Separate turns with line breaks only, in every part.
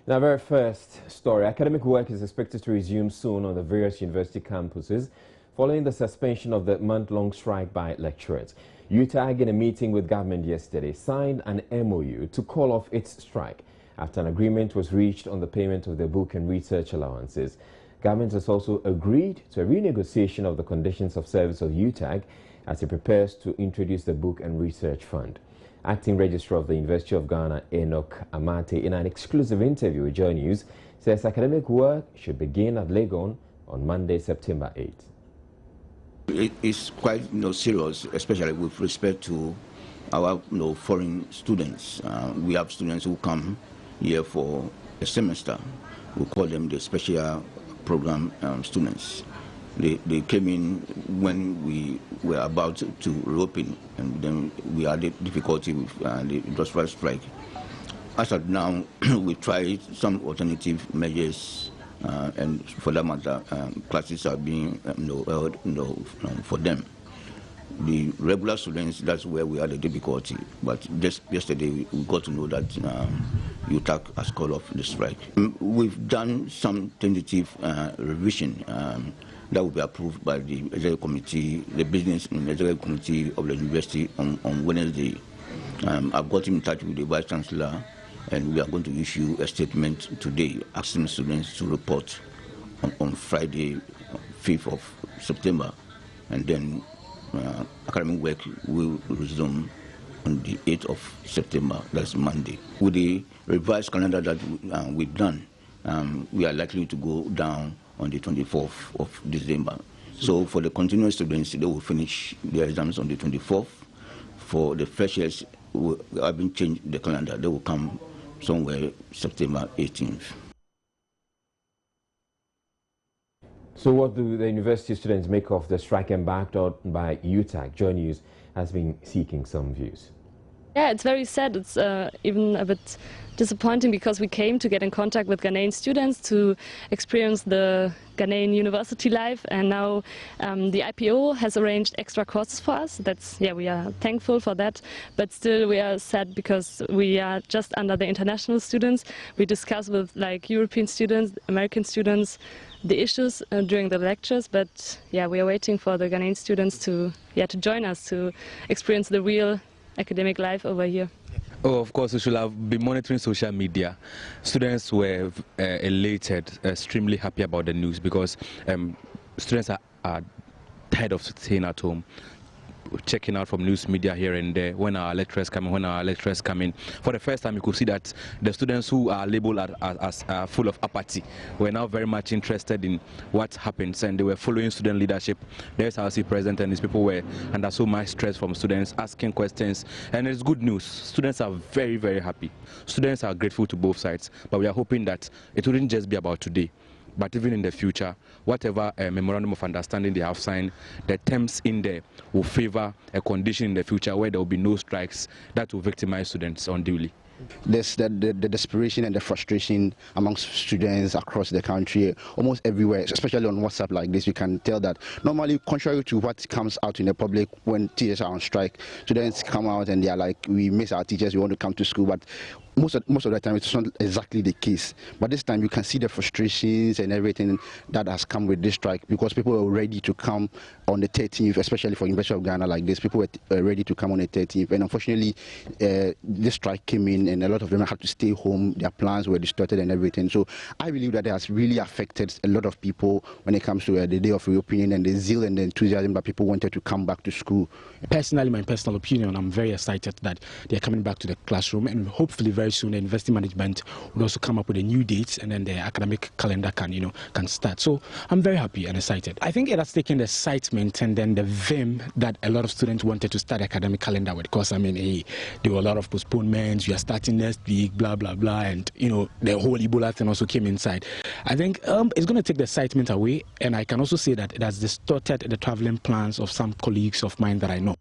In our very first story, academic work is expected to resume soon on the various university campuses following the suspension of the month-long strike by lecturers. UTAG, in a meeting with government yesterday, signed an MOU to call off its strike after an agreement was reached on the payment of their book and research allowances. Government has also agreed to a renegotiation of the conditions of service of UTAG as it prepares to introduce the book and research fund. Acting Registrar of the University of Ghana, Enoch Amate, in an exclusive interview with Joy News, says academic work should begin at Legon on Monday, September 8th.
It's quite serious, especially with respect to our foreign students. We have students who come here for a semester. We call them the special program students. They came in when we were about to reopen, and then we had a difficulty with the industrial strike. As of now, we tried some alternative measures, and for that matter, classes are being held for them. The regular students, that's where we had a difficulty. But just yesterday, we got to know that UTAG has called off the strike. We've done some tentative revision that will be approved by the executive committee, the business and executive committee of the university on Wednesday. I've got in touch with the vice chancellor, and we are going to issue a statement today asking students to report on Friday, 5th of September, and then academic work will resume on the 8th of September, that's Monday. With the revised calendar that we've done, we are likely to go down on the 24th of December. So for the continuous students, they will finish their exams on the 24th. For the freshers, we haven't changed the calendar. They will come somewhere September 18th.
So what do the university students make of the strike embarked on by UTAG? Joy News has been seeking some views.
Yeah, it's very sad. It's even a bit disappointing because we came to get in contact with Ghanaian students to experience the Ghanaian university life, and now the IPO has arranged extra courses for us. We are thankful for that, but still we are sad because we are just under the international students. We discuss with European students, American students, the issues during the lectures, but yeah, we are waiting for the Ghanaian students to join us to experience the real academic life over here.
Oh, of course, we should have been monitoring social media. Students were elated, extremely happy about the news because students are tired of staying at home, checking out from news media here and there when our lecturers come in. For the first time, you could see that the students who are labeled as full of apathy were now very much interested in what happens, and they were following student leadership. There's our president, and these people were under so much stress from students asking questions, and it's good news. Students are very, very happy. Students are grateful to both sides, but we are hoping that it wouldn't just be about today, but even in the future, whatever memorandum of understanding they have signed, the terms in there will favor a condition in the future where there will be no strikes that will victimize students unduly.
There's the desperation and the frustration amongst students across the country, almost everywhere, especially on WhatsApp like this. You can tell that normally, contrary to what comes out in the public when teachers are on strike, students come out and they are like, we miss our teachers, we want to come to school, but most of the time it's not exactly the case. But this time you can see the frustrations and everything that has come with this strike, because people were ready to come on the 13th, especially for University of Ghana like this. People were ready to come on the 13th, and unfortunately this strike came in and a lot of them had to stay home. Their plans were distorted and everything. So I believe that it has really affected a lot of people when it comes to the day of reopening and the zeal and the enthusiasm that people wanted to come back to school.
Personally, my personal opinion, I'm very excited that they're coming back to the classroom, and hopefully very soon the university management will also come up with a new date, and then the academic calendar can start. So I'm very happy and excited. I think it has taken the excitement and then the vim that a lot of students wanted to start the academic calendar with, because there were a lot of postponements. We are starting next week, blah blah blah, and the whole Ebola thing also came inside. I think it's going to take the excitement away, and I can also say that it has distorted the traveling plans of some colleagues of mine that I know.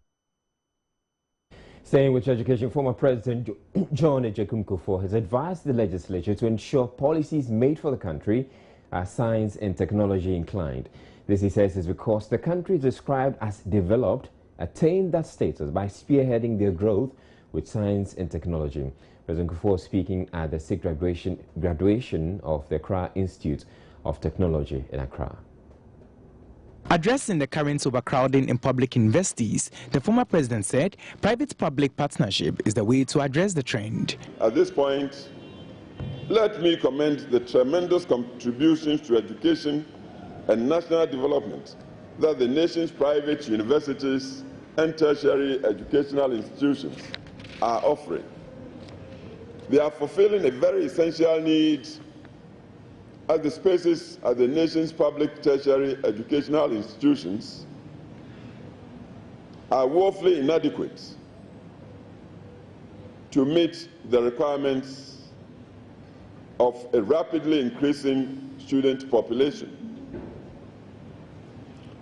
Staying with education, former President John Kufuor has advised the legislature to ensure policies made for the country are science and technology inclined. This, he says, is because the country described as developed attained that status by spearheading their growth with science and technology. President Kufuor speaking at the 6th graduation of the Accra Institute of Technology in Accra.
Addressing the current overcrowding in public universities, the former president said private-public partnership is the way to address the trend.
At this point, let me commend the tremendous contributions to education and national development that the nation's private universities and tertiary educational institutions are offering. They are fulfilling a very essential need, as the spaces at the nation's public tertiary educational institutions are woefully inadequate to meet the requirements of a rapidly increasing student population.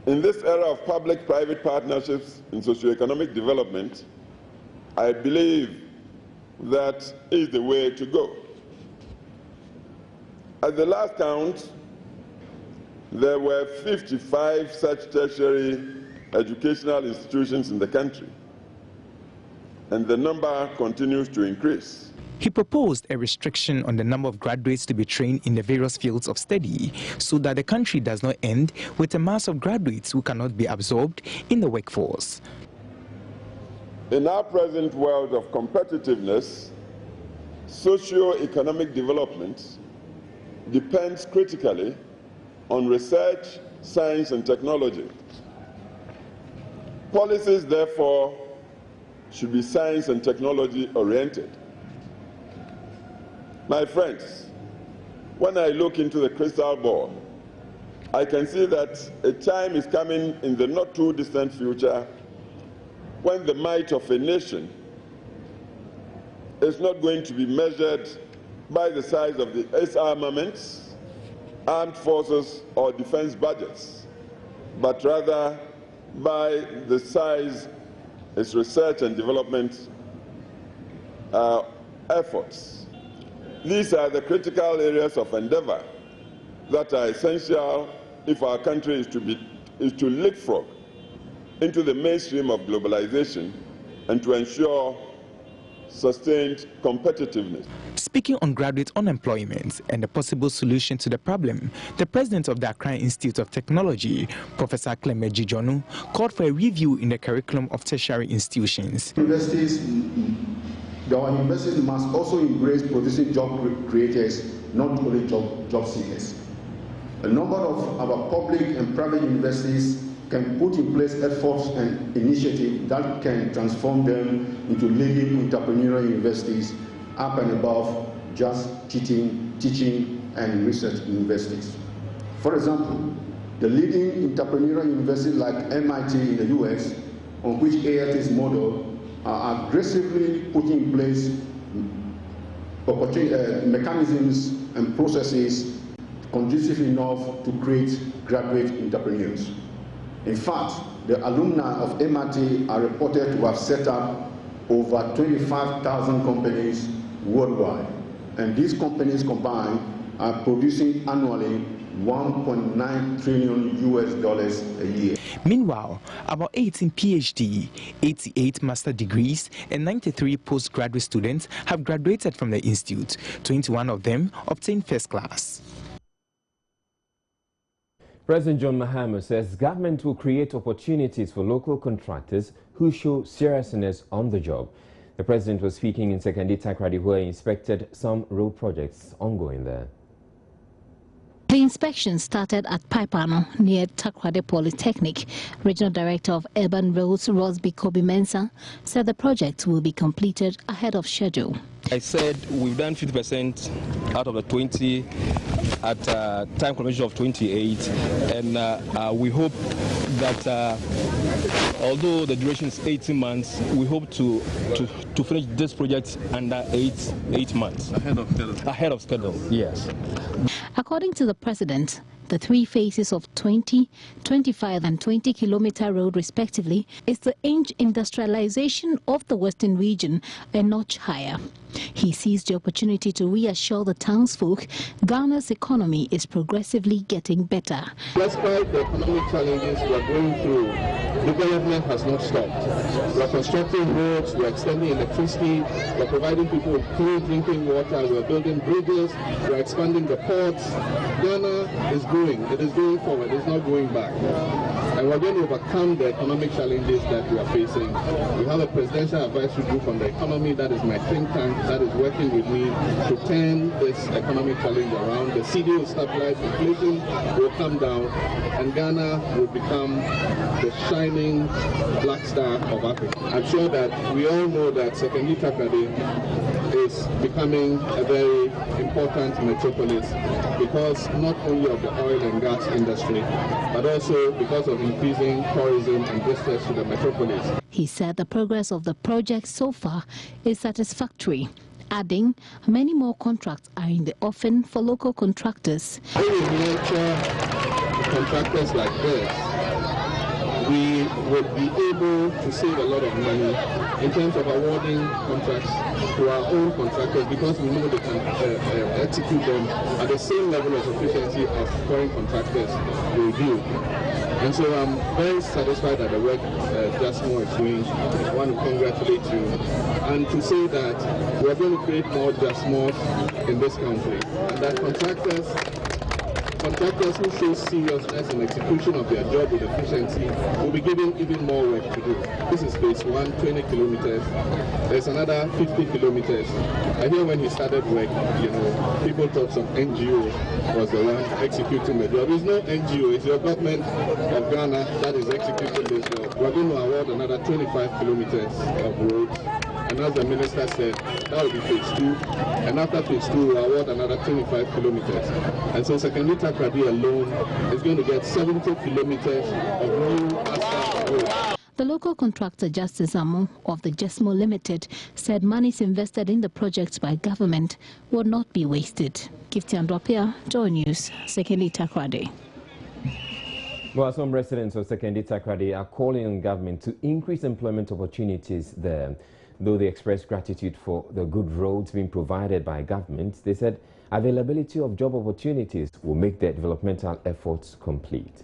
In this era of public-private partnerships in socioeconomic development, I believe that is the way to go. At the last count, there were 55 such tertiary educational institutions in the country, and the number continues to increase.
He proposed a restriction on the number of graduates to be trained in the various fields of study so that the country does not end with a mass of graduates who cannot be absorbed in the workforce.
In our present world of competitiveness, socio-economic development depends critically on research, science, and technology. Policies, therefore, should be science and technology oriented. My friends, when I look into the crystal ball, I can see that a time is coming in the not too distant future when the might of a nation is not going to be measured by the size of its armaments, armed forces, or defense budgets, but rather by the size its research and development efforts. These are the critical areas of endeavor that are essential if our country is to leapfrog into the mainstream of globalization and to ensure sustained competitiveness.
Speaking on graduate unemployment and the possible solution to the problem, the president of the Accra Institute of Technology, Professor Clement Jijonu, called for a review in the curriculum of tertiary institutions.
Universities must also embrace producing job creators, not only job seekers. A number of our public and private universities can put in place efforts and initiatives that can transform them into leading entrepreneurial universities up and above just teaching and research universities. For example, the leading entrepreneurial universities like MIT in the US, on which AIT's model, are aggressively putting in place mechanisms and processes conducive enough to create graduate entrepreneurs. In fact, the alumni of MIT are reported to have set up over 25,000 companies worldwide, and these companies combined are producing annually $1.9 trillion a year.
Meanwhile, about 18 PhD, 88 master degrees, and 93 postgraduate students have graduated from the institute. 21 of them obtained first class.
President John Mahama says government will create opportunities for local contractors who show seriousness on the job. The president was speaking in Sekandi Takrady, where he inspected some road projects ongoing there.
The inspection started at Paipano near Takrady Polytechnic. Regional Director of Urban Roads, Rosby Kobi-Mensah, said the project will be completed ahead of schedule.
I said we've done 50% out of the 20 at time convention of 28, and we hope that although the duration is 18 months, we hope to finish this project under 8 months.
Ahead of schedule.
Ahead of schedule, yes.
According to the president, the three phases of 20, 25 and 20-kilometer road respectively is to inch industrialization of the western region a notch higher. He sees the opportunity to reassure the townsfolk Ghana's economy is progressively getting better.
Despite the economic challenges we are going through,
development has not stopped. We are constructing roads, we are extending electricity, we are providing people with clean drinking water, we are building bridges, we are expanding the ports. Ghana is growing. It is going forward. It is not going back. And we're going to overcome the economic challenges that we are facing. We have a presidential advisory group on the economy that is my think tank that is working with me to turn this economic challenge around. The CD will stabilize, inflation will come down, and Ghana will become the shining black star of Africa. I'm sure that we all know that Sekondi Takoradi is becoming a very important metropolis because not only of the oil and gas industry, but also because of increasing tourism and visitors to the metropolis.
He said the progress of the project so far is satisfactory, adding many more contracts are in the offing for local contractors.
When we nurture contractors like this, we would be able to save a lot of money in terms of awarding contracts to our own contractors because we know they can execute them at the same level of efficiency as foreign contractors will do. And so I'm very satisfied that the work Just More is doing. I want to congratulate you and to say that we're going to create more Just More in this country and that contractors who show seriousness in execution of their job with efficiency will be given even more work to do. This is phase 1, 20 kilometers. There's another 50 kilometers. I hear when he started work, people thought some NGO was the one executing the job. It's no NGO, it's your government of Ghana that is executing this job. We're going to award another 25 kilometers of roads. And as the minister said, that will be phase 2. And after phase 2, we'll award another 25 kilometers. And so Sekondi Takoradi alone is going to get 70 kilometers of new asphalt roads.
The local contractor Justice Amu of the Jesmo Limited said monies invested in the project by government will not be wasted. Gifty Andropia, Joy News, Sekondi Takoradi.
Well, some residents of Sekondi Takoradi are calling on government to increase employment opportunities there. Though they expressed gratitude for the good roads being provided by government, they said availability of job opportunities will make their developmental efforts complete.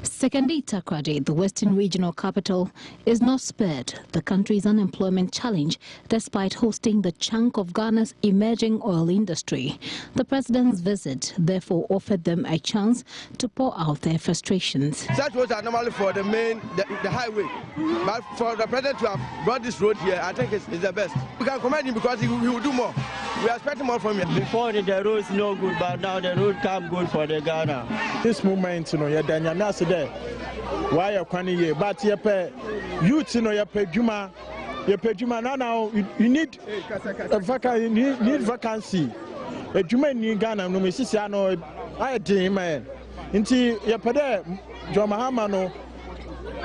Sekondi Takoradi, the Western Regional Capital, is not spared the country's unemployment challenge despite hosting the chunk of Ghana's emerging oil industry. The president's visit therefore offered them a chance to pour out their frustrations.
Such roads are normally for the highway, but for the president to have brought this road here, I think it's the best. We can commend him because he will do more. We are expecting more from him.
Before the road is no good, but now the road come good for the Ghana.
This moment, you're there. Why are you but you pay youth, you pay Juma now you need a vacancy. A Juma in Ghana, no Mississippi, I did man. Into your pede, John Mahama, no,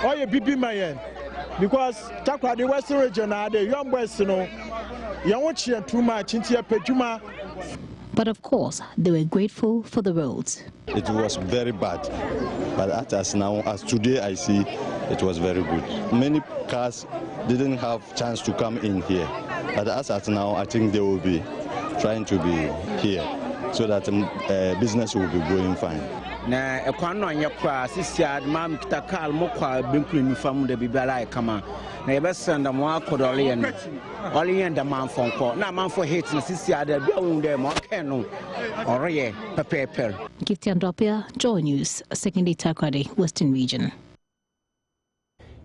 or your BB man. Because Takwa, the Western region, are the young West, you won't cheer too much into your Pejuma.
But of course, they were grateful for the roads.
It was very bad, but as today I see, it was very good. Many cars didn't have chance to come in here, but as now, I think they will be trying to be here so that business will be going fine.
Na ekwano anya kwa sisi mam kitakal mokwa benkulu mi famu de bibala kama na yebesenda mo akodole yen ole yen da manfonko na manfo hate na sisi ada bia wunde mo kenu oreye pepeper.
Gifty Andropia, Joy News, Sekondi Takoradi, Western Region.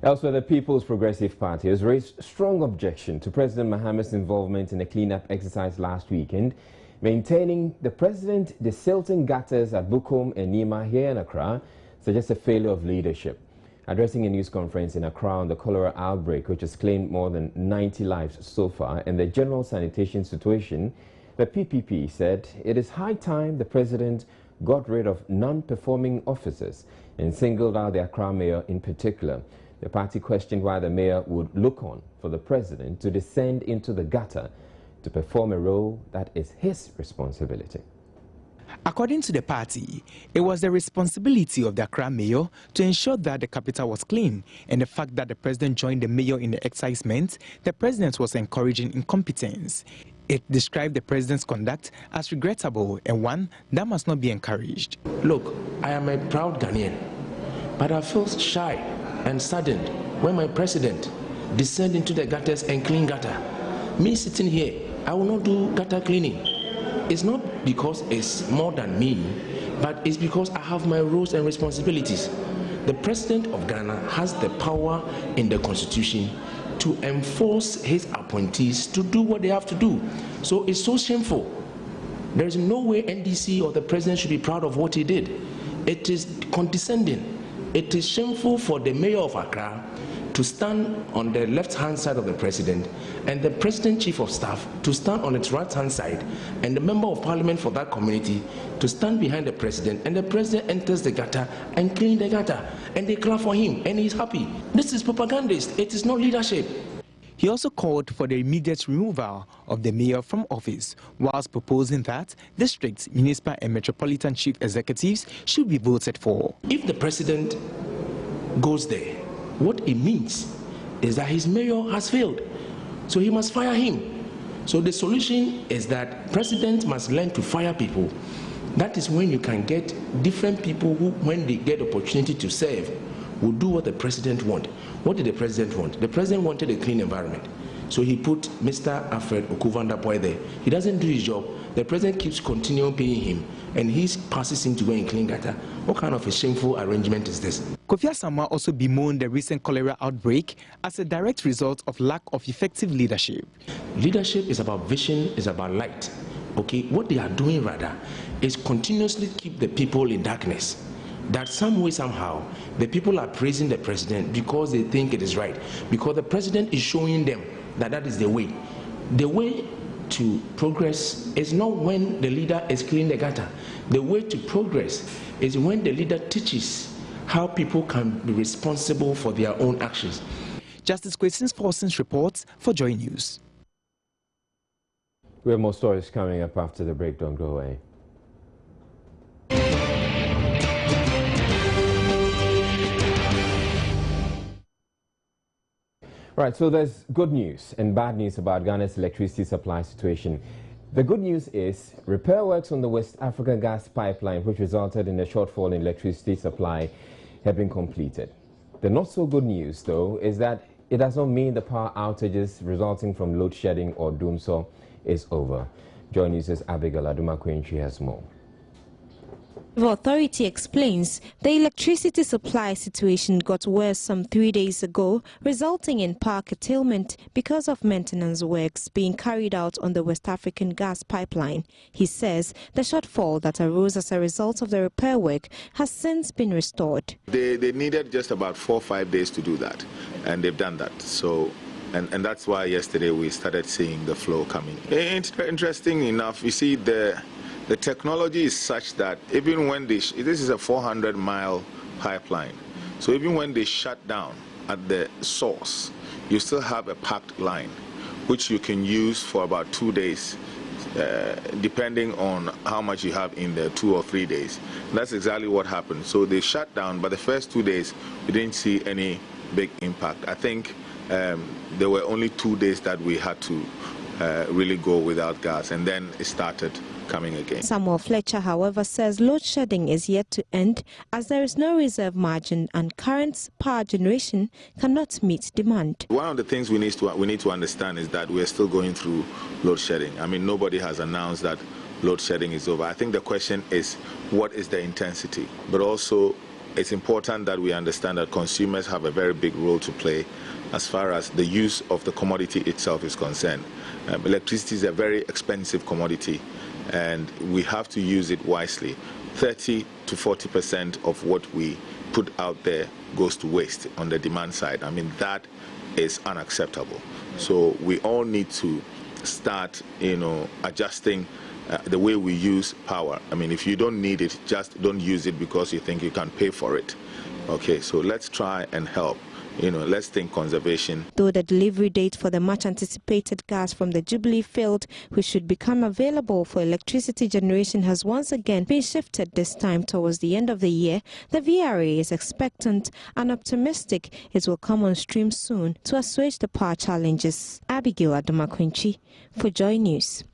Elsewhere, the People's Progressive Party has raised strong objection to President Mahama's involvement in a cleanup exercise last weekend, maintaining the president desilting gutters at Bukom and Nima here in Accra suggests a failure of leadership. Addressing a news conference in Accra on the cholera outbreak, which has claimed more than 90 lives so far, and the general sanitation situation, the PPP said it is high time the president got rid of non-performing officers and singled out the Accra mayor in particular. The party questioned why the mayor would look on for the president to descend into the gutter to perform a role that is his responsibility.
According to the party, it was the responsibility of the Accra mayor to ensure that the capital was clean, and the fact that the president joined the mayor in the exercise meant the president was encouraging incompetence. It described the president's conduct as regrettable and one that must not be encouraged.
Look, I am a proud Ghanaian, but I feel shy and saddened when my president descend into the gutters and clean gutter. Me sitting here, I will not do gutter cleaning. It's not because it's more than me, but it's because I have my roles and responsibilities. The president of Ghana has the power in the constitution to enforce his appointees to do what they have to do. So it's so shameful. There is no way NDC or the president should be proud of what he did. It is condescending. It is shameful for the mayor of Accra to stand on the left-hand side of the president and the president chief of staff to stand on its right-hand side and the member of parliament for that community to stand behind the president, and the president enters the gutter and clean the gutter and they clap for him and he's happy. This is propagandist. It is not leadership.
He also called for the immediate removal of the mayor from office, whilst proposing that district, municipal and metropolitan chief executives should be voted for.
If the president goes there, what it means is that his mayor has failed, so he must fire him. So the solution is that president must learn to fire people. That is when you can get different people who, when they get opportunity to serve, will do what the president wants. What did the president want? The president wanted a clean environment. So he put Mr. Alfred Okuvanda-Boy there. He doesn't do his job. The president keeps continuing paying him, and he passes him to go and clean gutter. What kind of a shameful arrangement is this?
Kofi Asamoah also bemoaned the recent cholera outbreak as a direct result of lack of effective leadership.
Leadership is about vision, is about light. Okay, what they are doing rather is continuously keep the people in darkness. That some way, somehow, the people are praising the president because they think it is right. Because the president is showing them that that is the way. The way to progress is not when the leader is cleaning the gutter. The way to progress is when the leader teaches how people can be responsible for their own actions.
Justice Kwesins Forson's reports for Joy News.
We have more stories coming up after the break. Don't go away. Right, so there's good news and bad news about Ghana's electricity supply situation. The good news is repair works on the West Africa gas pipeline, which resulted in a shortfall in electricity supply, have been completed. The not so good news, though, is that it does not mean the power outages resulting from load shedding or doomsday is over. Joy News' Abigail Aduma-Quenchi has more.
The authority explains the electricity supply situation got worse some 3 days ago, resulting in power curtailment because of maintenance works being carried out on the West African gas pipeline. He says the shortfall that arose as a result of the repair work has since been restored.
They needed just about 4 or 5 days to do that, and they've done that. So, and that's why yesterday we started seeing the flow coming. Interesting enough, you see the technology is such that even when this is a 400-mile pipeline, so even when they shut down at the source, you still have a packed line, which you can use for about 2 days, depending on how much you have in there, 2 or 3 days. And that's exactly what happened. So they shut down, but the first 2 days, we didn't see any big impact. I think there were only 2 days that we had to really go without gas, and then it started coming again.
Samuel Fletcher, however, says load shedding is yet to end as there is no reserve margin and current power generation cannot meet demand.
One of the things we need to understand is that we are still going through load shedding. I mean, nobody has announced that load shedding is over. I think the question is, what is the intensity? But also, it's important that we understand that consumers have a very big role to play as far as the use of the commodity itself is concerned. Electricity is a very expensive commodity, and we have to use it wisely. 30 to 40% of what we put out there goes to waste on the demand side. I mean, that is unacceptable. So we all need to start, adjusting the way we use power. I mean, if you don't need it, just don't use it because you think you can pay for it. Okay, so let's try and help, let's think conservation.
Though the delivery date for the much anticipated gas from the Jubilee field, which should become available for electricity generation, has once again been shifted, this time towards the end of the year, the VRA is expectant and optimistic it will come on stream soon to assuage the power challenges. Abigail Adomakwinchi for Joy News.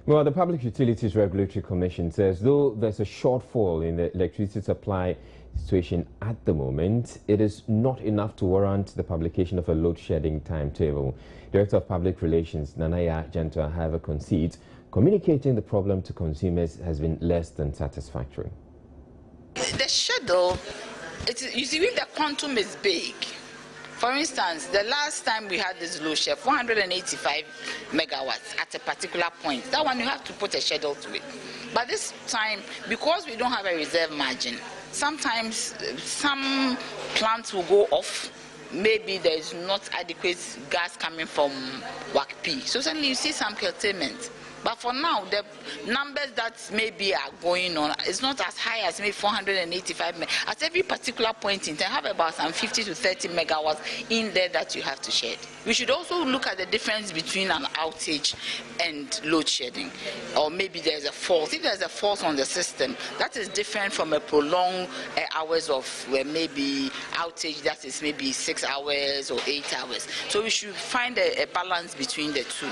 Well, the Public Utilities Regulatory Commission says though there's a shortfall in the electricity supply situation at the moment, it is not enough to warrant the publication of a load shedding timetable. Director of Public Relations Nanaya Jantua, however, concedes communicating the problem to consumers has been less than satisfactory.
The schedule, you see, if the quantum is big, for instance, the last time we had this load shed, 485 megawatts at a particular point, that one you have to put a schedule to it. But this time, because we don't have a reserve margin, sometimes some plants will go off. Maybe there is not adequate gas coming from WACP. So suddenly you see some curtailment. But for now, the numbers that maybe are going on is not as high as maybe 485. At every particular point in time, have about some 50 to 30 megawatts in there that you have to shed. We should also look at the difference between an outage and load shedding. Or maybe there's a fault. If there's a fault on the system, that is different from a prolonged hours of maybe outage that is maybe 6 hours or 8 hours. So we should find a balance between the two.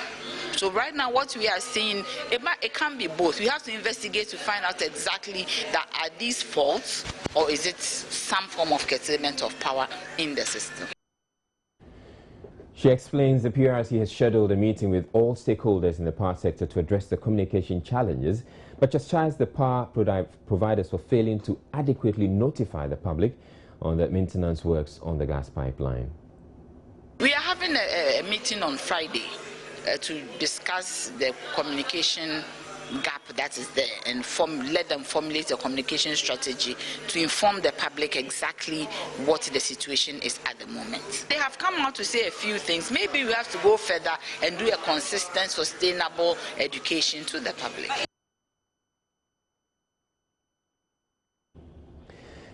So right now what we are seeing, it can be both. We have to investigate to find out exactly that are these faults or is it some form of curtailment of power in the system.
She explains the PRC has scheduled a meeting with all stakeholders in the power sector to address the communication challenges, but chastised the power providers for failing to adequately notify the public on the maintenance works on the gas pipeline.
We are having a meeting on Friday to discuss the communication gap that is there and let them formulate a communication strategy to inform the public exactly what the situation is at the moment. They have come out to say a few things. Maybe we have to go further and do a consistent, sustainable education to the public.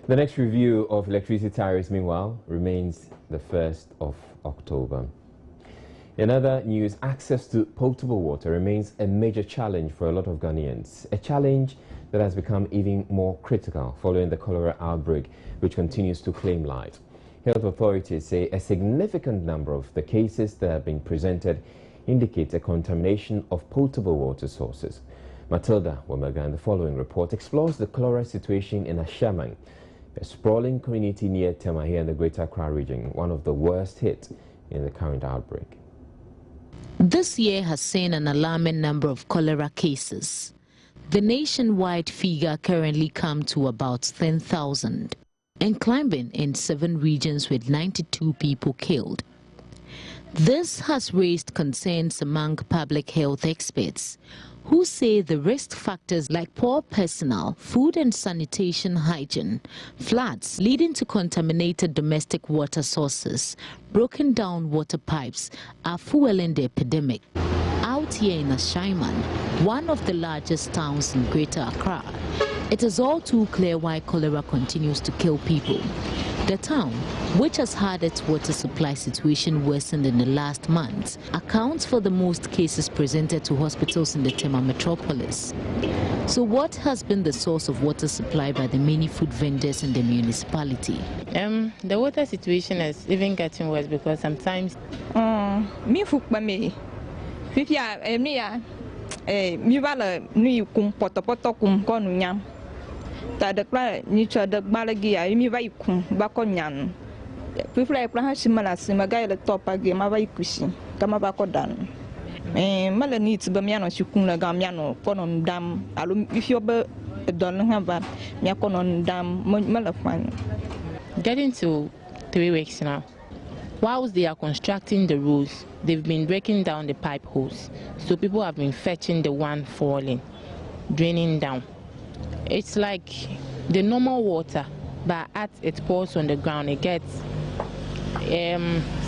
The next review of electricity tariffs, meanwhile, remains the 1st of October. In other news, access to potable water remains a major challenge for a lot of Ghanaians, a challenge that has become even more critical following the cholera outbreak, which continues to claim life. Health authorities say a significant number of the cases that have been presented indicate a contamination of potable water sources. Matilda Wamaga in the following report explores the cholera situation in Ashaman, a sprawling community near Temahi and the Greater Accra region, one of the worst hit in the current outbreak.
This year has seen an alarming number of cholera cases. The nationwide figure currently comes to about 10,000 and climbing in 7 regions with 92 people killed. This has raised concerns among public health experts who say the risk factors like poor personnel, food and sanitation hygiene, floods leading to contaminated domestic water sources, broken down water pipes are fueling the epidemic. Out here in Ashaiman, one of the largest towns in Greater Accra, it is all too clear why cholera continues to kill people. The town, which has had its water supply situation worsened in the last months, accounts for the most cases presented to hospitals in the Tema metropolis. So what has been the source of water supply by the many food vendors in the municipality?
The water situation is even getting worse because sometimes
ta de kla ni cha de balagi ya mi vai kun ba ko nyan people like plan simala simaga le topa ge ma vai kusi kama ba ko dan mala ni ti ba mi ano sikun la ga mi ano konon dam alo if you be don ha ba mi konon dam mala fan.
Getting to 3 weeks now. Whilst they are constructing the roads, they've been breaking down the pipe holes, so people have been fetching the one falling, draining down. It's like the normal water, but as it pours on the ground, it gets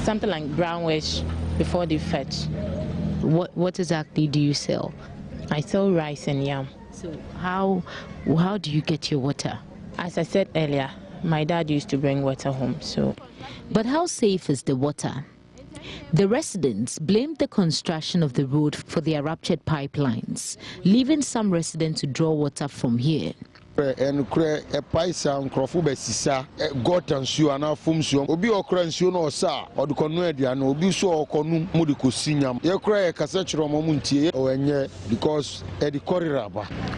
something like brownish before they fetch.
What exactly do you sell?
I sell rice and yam.
So how do you get your water?
As I said earlier, my dad used to bring water home. So,
but how safe is the water? The residents blamed the construction of the road for their ruptured pipelines, leaving some residents to draw water from here.
And a paisa and crofubesisa, got and su and our fumsum, obi okransu no sa, or the conwedian, obi so conum mudico signam. You cry a cassette momunti or because at the corridor.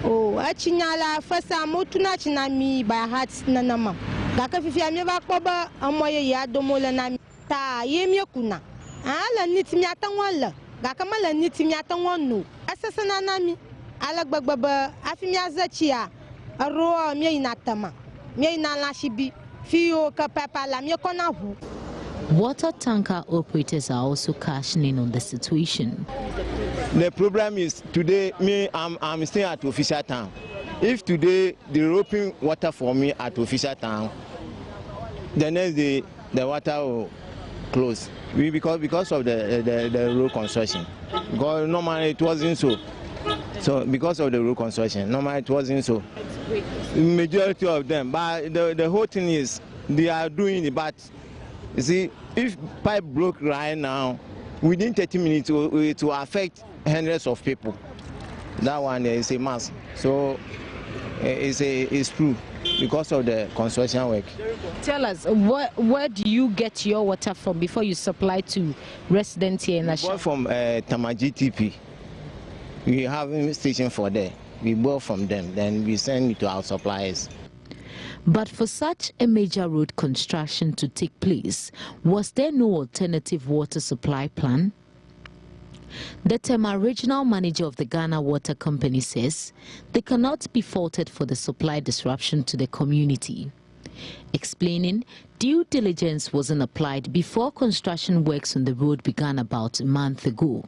Oh, Achinala, first I'm mutunachina me by hearts nanama. Gakafi never cover a moya yadomola ta yemyakuna. Ala nitimiatangwala, Gakamala nitimiatangwanu, Assassinanami, Alababa, Afimiazachia.
Water tanker operators are also cashing in on the situation.
The problem is today, I'm staying at official town. If today they open water for me at official town, the next day the water will close because of the road construction. Because normally it wasn't so. So because of the road construction, normally it wasn't so. Majority of them, but the whole thing is they are doing it. But you see, if pipe broke right now, within 30 minutes it will affect hundreds of people. That one is a mass. So it's true because of the construction work.
Tell us, where do you get your water from before you supply to residents here in Asha?
From Tamaji TP. We have a station for there. We bought from them, then we send it to our suppliers.
But for such a major road construction to take place, was there no alternative water supply plan? The Tema regional manager of the Ghana Water Company says they cannot be faulted for the supply disruption to the community, explaining due diligence wasn't applied before construction works on the road began about a month ago.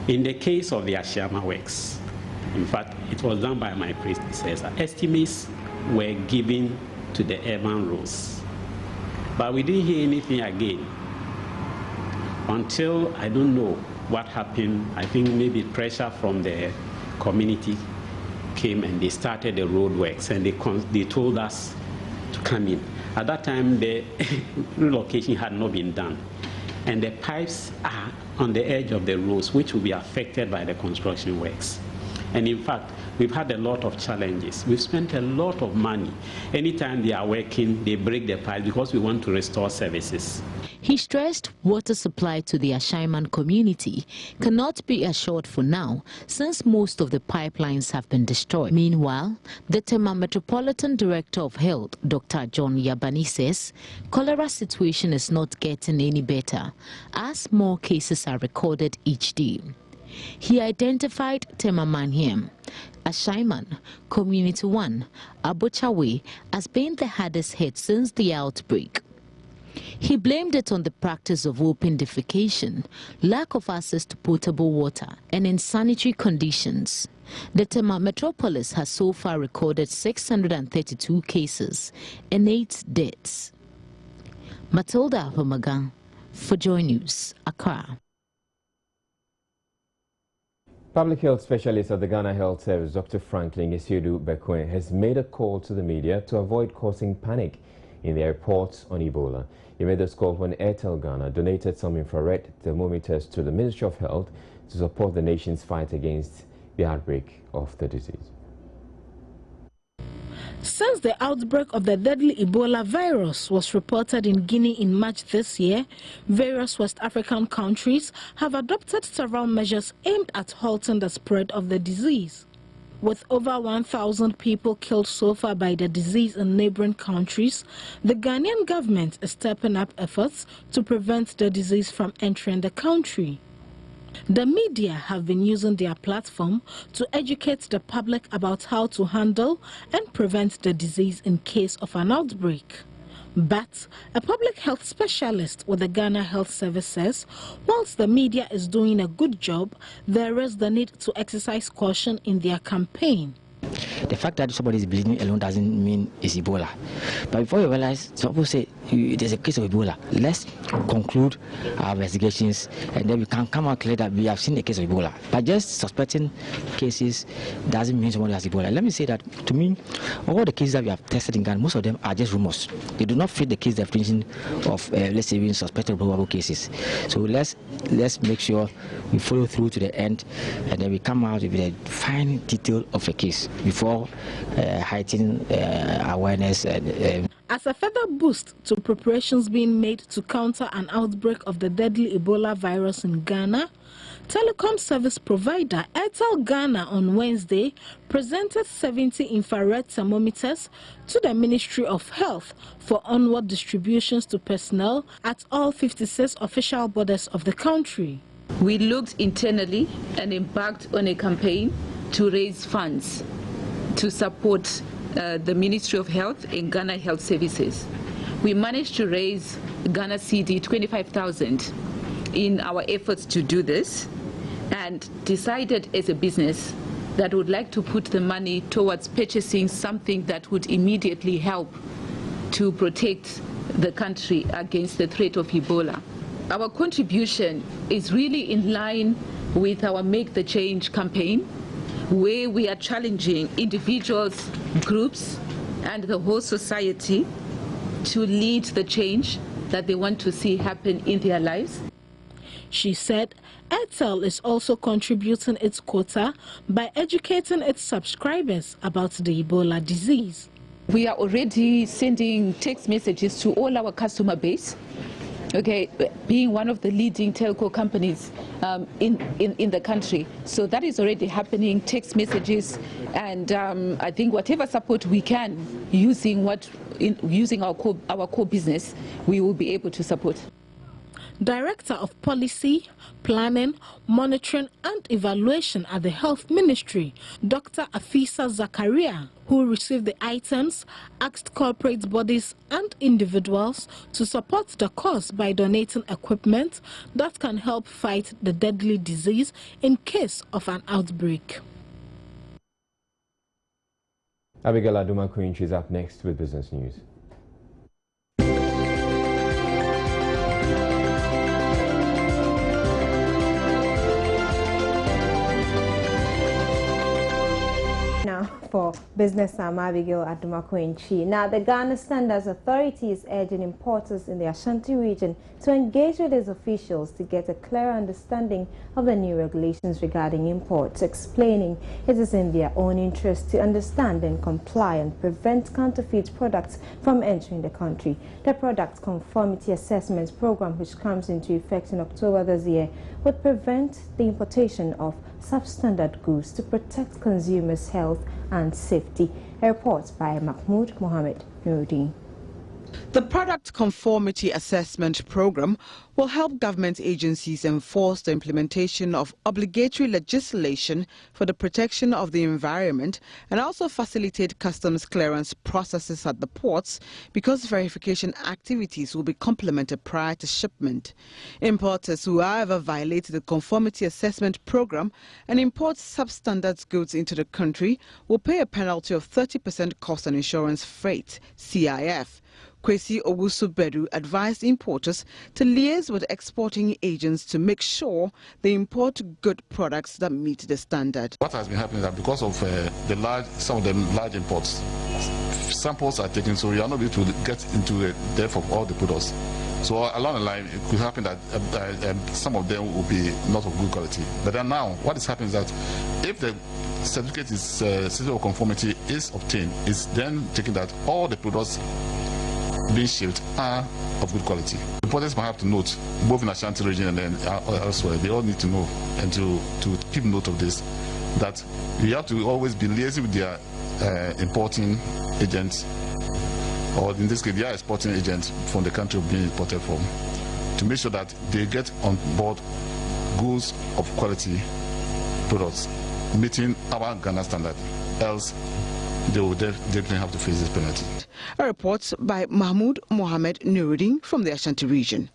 In the case of the Ashama works, in fact, it was done by my predecessor. Estimates were given to the urban roads, but we didn't hear anything again until I don't know what happened. I think maybe pressure from the community came and they started the road works and they told us to come in. At that time, the relocation had not been done, and the pipes are on the edge of the roads, which will be affected by the construction works. And in fact, we've had a lot of challenges. We've spent a lot of money. Anytime they are working, they break the pipes because we want to restore services.
He stressed water supply to the Ashaiman community cannot be assured for now, since most of the pipelines have been destroyed. Meanwhile, the Tema Metropolitan Director of Health, Dr. John Yabani, says cholera situation is not getting any better as more cases are recorded each day. He identified Tema Manhem, Ashaiman, Community 1, Abuchawe as being the hardest hit since the outbreak. He blamed it on the practice of open defecation, lack of access to potable water, and insanitary conditions. The Tema metropolis has so far recorded 632 cases and 8 deaths. Matilda Homagan for Joy News, Accra.
Public health specialist at the Ghana Health Service, Dr. Franklin Isiedu Bekwe, has made a call to the media to avoid causing panic in their reports on Ebola. He made this call when Airtel Ghana donated some infrared thermometers to the Ministry of Health to support the nation's fight against the outbreak of the disease.
Since the outbreak of the deadly Ebola virus was reported in Guinea in March this year, various West African countries have adopted several measures aimed at halting the spread of the disease. With over 1,000 people killed so far by the disease in neighboring countries, the Ghanaian government is stepping up efforts to prevent the disease from entering the country. The media have been using their platform to educate the public about how to handle and prevent the disease in case of an outbreak. But a public health specialist with the Ghana Health Service says, whilst the media is doing a good job, there is the need to exercise caution in their campaign.
The fact that somebody is bleeding alone doesn't mean it's Ebola. But before you realize, some people say there's a case of Ebola. Let's conclude our investigations and then we can come out clear that we have seen a case of Ebola. But just suspecting cases doesn't mean somebody has Ebola. Let me say that, to me, all the cases that we have tested in Ghana, most of them are just rumors. They do not fit the case definition of, let's say, being suspected probable cases. So let's make sure we follow through to the end and then we come out with a fine detail of a case before heightening awareness.
As a further boost to preparations being made to counter an outbreak of the deadly Ebola virus in Ghana, telecom service provider Airtel Ghana on Wednesday presented 70 infrared thermometers to the Ministry of Health for onward distributions to personnel at all 56 official borders of the country.
We looked internally and embarked on a campaign to raise funds to support the Ministry of Health in Ghana Health Services. We managed to raise Ghana CD 25,000 in our efforts to do this, and decided as a business that would like to put the money towards purchasing something that would immediately help to protect the country against the threat of Ebola. Our contribution is really in line with our Make the Change campaign, where we are challenging individuals, groups, and the whole society to lead the change that they want to see happen in their lives.
She said Airtel is also contributing its quota by educating its subscribers about the Ebola disease.
We are already sending text messages to all our customer base. Okay, being one of the leading telco companies in the country. So that is already happening, text messages, and I think whatever support we can using our core business, we will be able to support.
Director of Policy, Planning, Monitoring and Evaluation at the Health Ministry, Dr. Afisa Zakaria, who received the items, asked corporate bodies and individuals to support the cause by donating equipment that can help fight the deadly disease in case of an outbreak.
Abigail Aduma-Quinch is up next with business news.
For business, I'm Abigail Aduma-Quinch. Now, the Ghana Standards Authority is urging importers in the Ashanti region to engage with its officials to get a clear understanding of the new regulations regarding imports, explaining it is in their own interest to understand and comply and prevent counterfeit products from entering the country. The Product Conformity Assessment Program, which comes into effect in October this year, would prevent the importation of substandard goods to protect consumers' health and safety. A report by Mahmoud Mohammed Nuruddin.
The Product Conformity Assessment Program will help government agencies enforce the implementation of obligatory legislation for the protection of the environment and also facilitate customs clearance processes at the ports, because verification activities will be complemented prior to shipment. Importers who however violate the Conformity Assessment Program and import substandard goods into the country will pay a penalty of 30% cost and insurance freight, CIF. Kwesi Owusu-Bedu advised importers to liaise with exporting agents to make sure they import good products that meet the standard.
What has been happening is that because of some of the large imports, samples are taken, so we are not able to get into the depth of all the products. So along the line, it could happen that some of them will be not of good quality. But then now, what is happening is that if the certificate is certificate of conformity is obtained, it's then taken that all the products being shipped are of good quality. Importers might have to note, both in Ashanti region and then elsewhere, they all need to know and to keep note of this, that you have to always be liaising with their importing agents, or in this case, their exporting agents from the country being imported from, to make sure that they get on board goods of quality products, meeting our Ghana standard. Else, they will definitely have to face this penalty.
A report by Mahmoud Mohammed Nuruddin from the Ashanti region.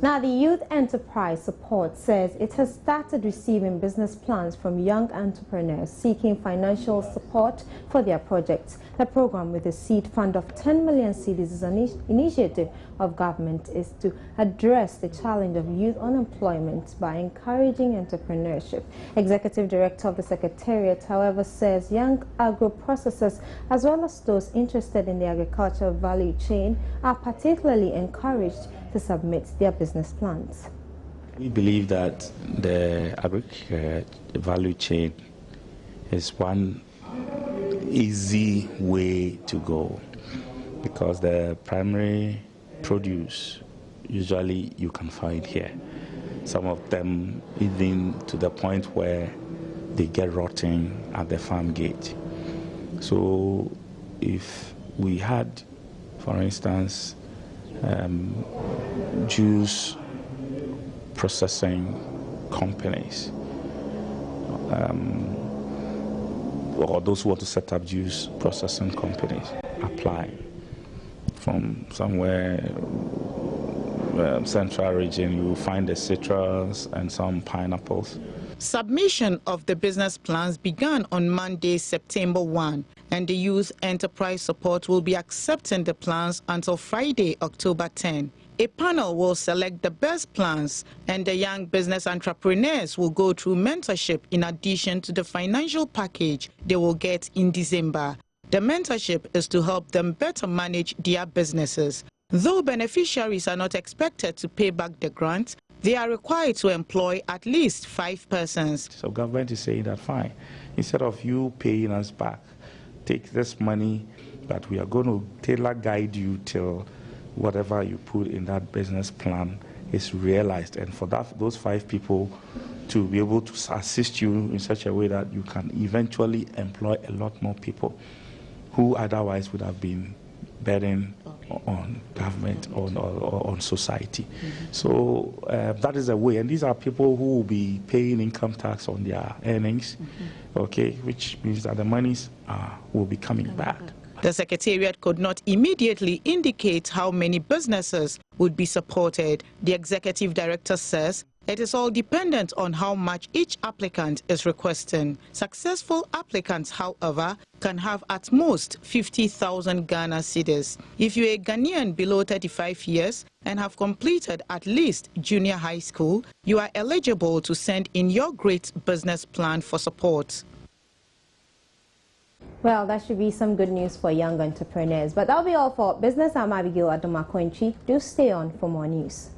Now, the Youth Enterprise Support says it has started receiving business plans from young entrepreneurs seeking financial support for their projects. The program, with a seed fund of 10 million cedis, is an initiative of government is to address the challenge of youth unemployment by encouraging entrepreneurship. Executive Director of the Secretariat, however, says young agro-processors as well as those interested in the agricultural value chain are particularly encouraged to submit their business plans.
We believe that the agric value chain is one easy way to go, because the primary produce usually you can find here. Some of them even to the point where they get rotting at the farm gate. So if we had, for instance, juice processing companies, or those who want to set up juice processing companies, apply from somewhere central region, you will find the citrus and some pineapples.
Submission of the business plans began on Monday, September 1, and the Youth Enterprise Support will be accepting the plans until Friday, October 10. A panel will select the best plans, and the young business entrepreneurs will go through mentorship in addition to the financial package they will get in December. The mentorship is to help them better manage their businesses. Though beneficiaries are not expected to pay back the grant, they are required to employ at least 5 persons.
So government is saying that fine, instead of you paying us back, take this money, but we are going to tailor guide you till whatever you put in that business plan is realized, and for that, those 5 people to be able to assist you in such a way that you can eventually employ a lot more people who otherwise would have been burden on government or on society. So that is a way, and these are people who will be paying income tax on their earnings, okay, which means that the monies will be coming back.
The Secretariat could not immediately indicate how many businesses would be supported. The Executive Director says it is all dependent on how much each applicant is requesting. Successful applicants, however, can have at most 50,000 Ghana cedis. If you're a Ghanaian below 35 years and have completed at least junior high school, you are eligible to send in your great business plan for support.
Well, that should be some good news for young entrepreneurs. But that'll be all for Business. I'm Abigail Adomakwenchi. Do stay on for more news.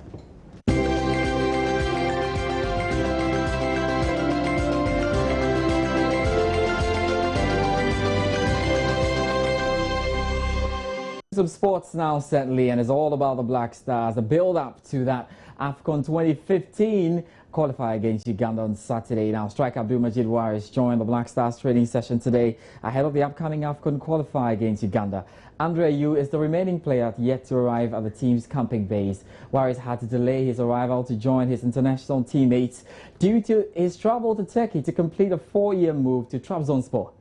Some sports now, certainly, and it's all about the Black Stars. The build-up to that AFCON 2015 qualifier against Uganda on Saturday. Now, striker Abdul-Majid Waris joined the Black Stars training session today ahead of the upcoming AFCON qualifier against Uganda. Andre Ayew is the remaining player yet to arrive at the team's camping base. Waris had to delay his arrival to join his international teammates due to his travel to Turkey to complete a 4-year move to Trabzonspor.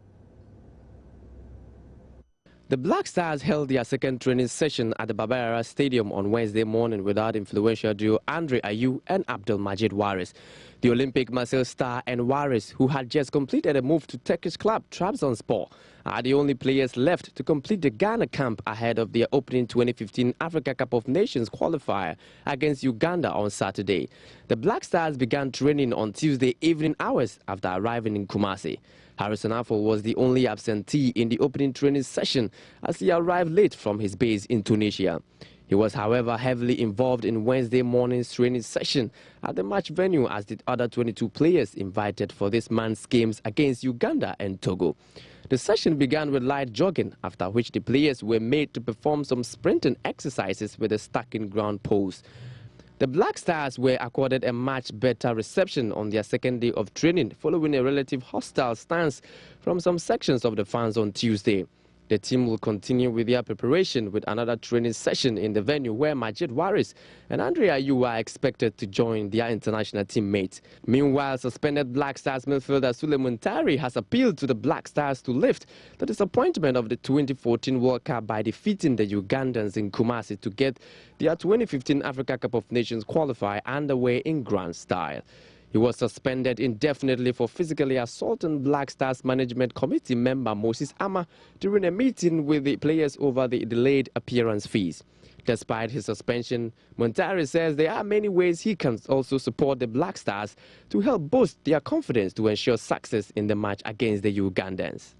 The Black Stars held their second training session at the Barbara Stadium on Wednesday morning without influential duo Andre Ayew and Abdul-Majid Waris. The Olympic Marseille star and Waris, who had just completed a move to Turkish club Trabzonspor, are the only players left to complete the Ghana camp ahead of their opening 2015 Africa Cup of Nations qualifier against Uganda on Saturday. The Black Stars began training on Tuesday evening hours after arriving in Kumasi. Harrison Affle was the only absentee in the opening training session as he arrived late from his base in Tunisia. He was, however, heavily involved in Wednesday morning's training session at the match venue, as did other 22 players invited for this month's games against Uganda and Togo. The session began with light jogging, after which the players were made to perform some sprinting exercises with a stacking ground pose. The Black Stars were accorded a much better reception on their second day of training following a relative hostile stance from some sections of the fans on Tuesday. The team will continue with their preparation with another training session in the venue where Majid Waris and Andre Ayew are expected to join their international teammates. Meanwhile, suspended Black Stars midfielder Suleiman Tari has appealed to the Black Stars to lift the disappointment of the 2014 World Cup by defeating the Ugandans in Kumasi to get their 2015 Africa Cup of Nations qualifier underway in grand style. He was suspended indefinitely for physically assaulting Black Stars Management Committee member Moses Ama during a meeting with the players over the delayed appearance fees. Despite his suspension, Montari says there are many ways he can also support the Black Stars to help boost their confidence to ensure success in the match against the Ugandans.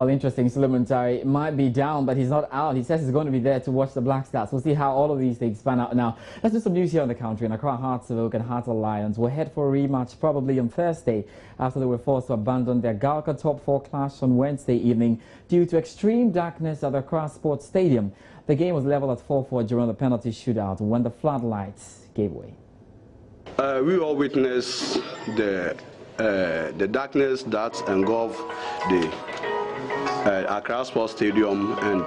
Well, interesting. Suleiman Tari might be down, but he's not out. He says he's going to be there to watch the Black Stars. We'll see how all of these things pan out now. Let's do some news here in the country. And Accra Hearts of Oak and Heart Lions will head for a rematch probably on Thursday after they were forced to abandon their Galka Top 4 clash on Wednesday evening due to extreme darkness at the Accra Sports Stadium. The game was level at 4-4 during the penalty shootout when the floodlights gave way.
We all witnessed the darkness that engulfed the Accra Sports Stadium and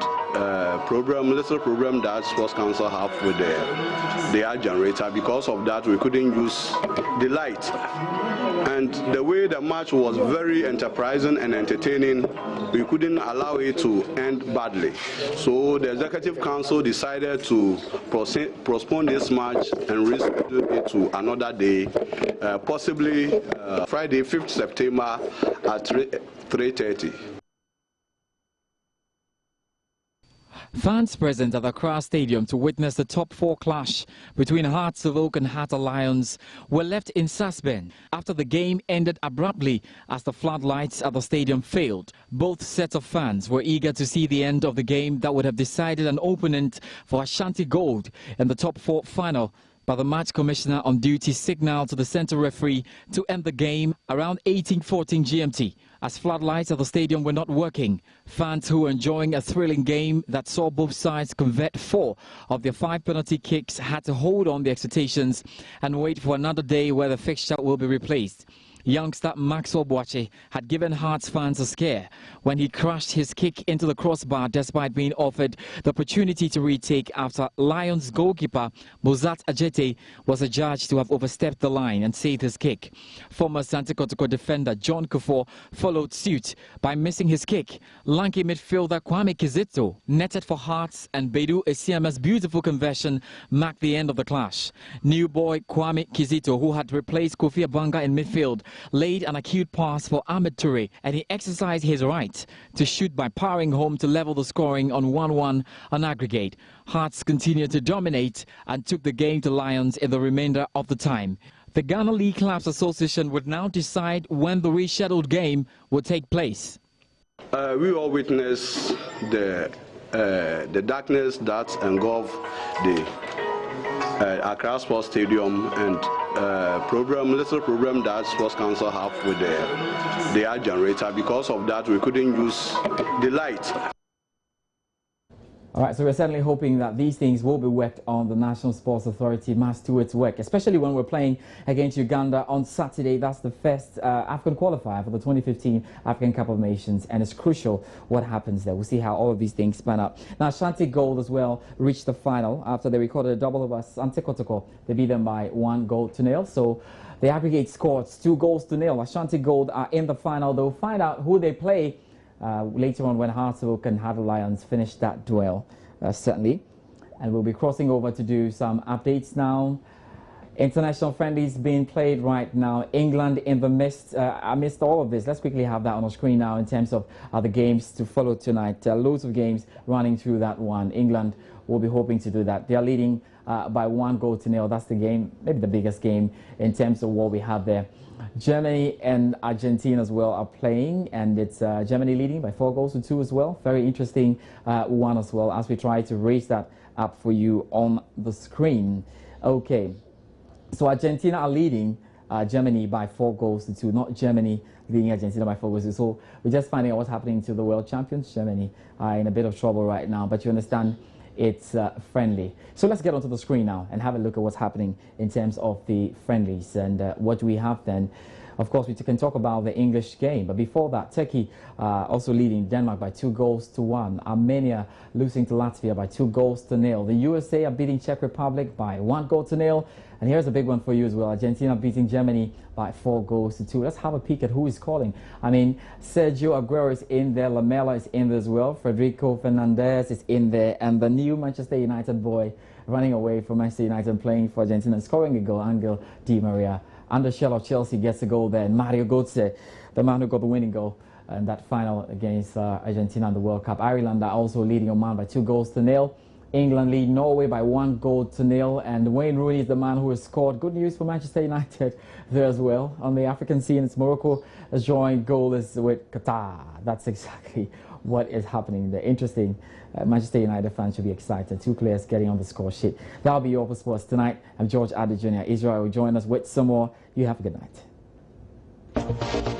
little problem that Sports Council have with their generator. Because of that, we couldn't use the light. And the way the match was very enterprising and entertaining, we couldn't allow it to end badly. So the Executive Council decided to postpone this match and reschedule it to another day, possibly Friday, 5th September at 3:30.
Fans present at the Accra Stadium to witness the top 4 clash between Hearts of Oak and Heart Lions were left in suspense after the game ended abruptly as the floodlights at the stadium failed. Both sets of fans were eager to see the end of the game that would have decided an opponent for Ashanti Gold in the top 4 final. But the match commissioner on duty signaled to the centre referee to end the game around 18:14 GMT. As floodlights at the stadium were not working, fans who were enjoying a thrilling game that saw both sides convert 4 of their 5 penalty kicks had to hold on their excitations and wait for another day where the fixture will be replaced. Youngster Maxwell Boache had given Hearts fans a scare when he crashed his kick into the crossbar despite being offered the opportunity to retake after Lions goalkeeper Mozart Ajete was adjudged to have overstepped the line and saved his kick. Former Santi Kotoko defender John Kufuor followed suit by missing his kick. Lanky midfielder Kwame Kizito netted for Hearts and Bedu Esiama's beautiful conversion marked the end of the clash. New boy Kwame Kizito, who had replaced Kofi Abanga in midfield, laid an acute pass for Ahmed Toure, and he exercised his right to shoot by powering home to level the scoring on 1-1 on aggregate. Hearts continued to dominate and took the game to Lions in the remainder of the time. The Ghana League Clubs Association would now decide when the rescheduled game would take place.
We all witnessed the darkness that engulfed the Accra Sports Stadium and little problem that Sports Council have with their generator. Because of that, we couldn't use the light.
All right, so we're certainly hoping that these things will be worked on. The National Sports Authority must do its work, especially when we're playing against Uganda on Saturday. That's the first African qualifier for the 2015 African Cup of Nations, and it's crucial what happens there. We'll see how all of these things span up. Now, Ashanti Gold as well reached the final after they recorded a double over Asante Kotoko. They beat them by 1-0. So the aggregate scores 2-0. Ashanti Gold are in the final. They'll find out who they play later on when Hearts of Oak and Heart Lions finish that duel, certainly. And we'll be crossing over to do some updates now. International friendlies being played right now. England in the midst, amidst all of this. Let's quickly have that on the screen now in terms of the games to follow tonight. Loads of games running through that one. England will be hoping to do that. They are leading by 1-0. That's the game, maybe the biggest game in terms of what we have there. Germany and Argentina as well are playing, and it's Germany leading by 4-2 as well. Very interesting one as well, as we try to raise that up for you on the screen. Okay, so Argentina are leading Germany by 4-2, not Germany leading Argentina by 4-2. So we're just finding out what's happening to the world champions. Germany are in a bit of trouble right now, but you understand it's friendly. So let's get onto the screen now and have a look at what's happening in terms of the friendlies. And what do we have then? Of course, we can talk about the English game, but before that, Turkey also leading Denmark by 2-1. Armenia losing to Latvia by 2-0. The USA are beating Czech Republic by 1-0. And here's a big one for you as well. Argentina beating Germany by 4-2. Let's have a peek at who is calling. I mean, Sergio Aguero is in there. Lamela is in there as well. Federico Fernandez is in there. And the new Manchester United boy running away from Manchester United and playing for Argentina and scoring a goal, Angel Di Maria. Undershell of Chelsea gets a goal there. And Mario Götze, the man who got the winning goal in that final against Argentina in the World Cup. Ireland are also leading Oman by 2-0. England lead Norway by 1-0. And Wayne Rooney is the man who has scored. Good news for Manchester United there as well. On the African scene, it's Morocco has joined goalless with Qatar. That's exactly what is happening there. Interesting. Manchester United fans should be excited. 2 players getting on the score sheet. That'll be all for sports tonight. I'm George Addy Jr. Israel will join us with some more. You have a good night.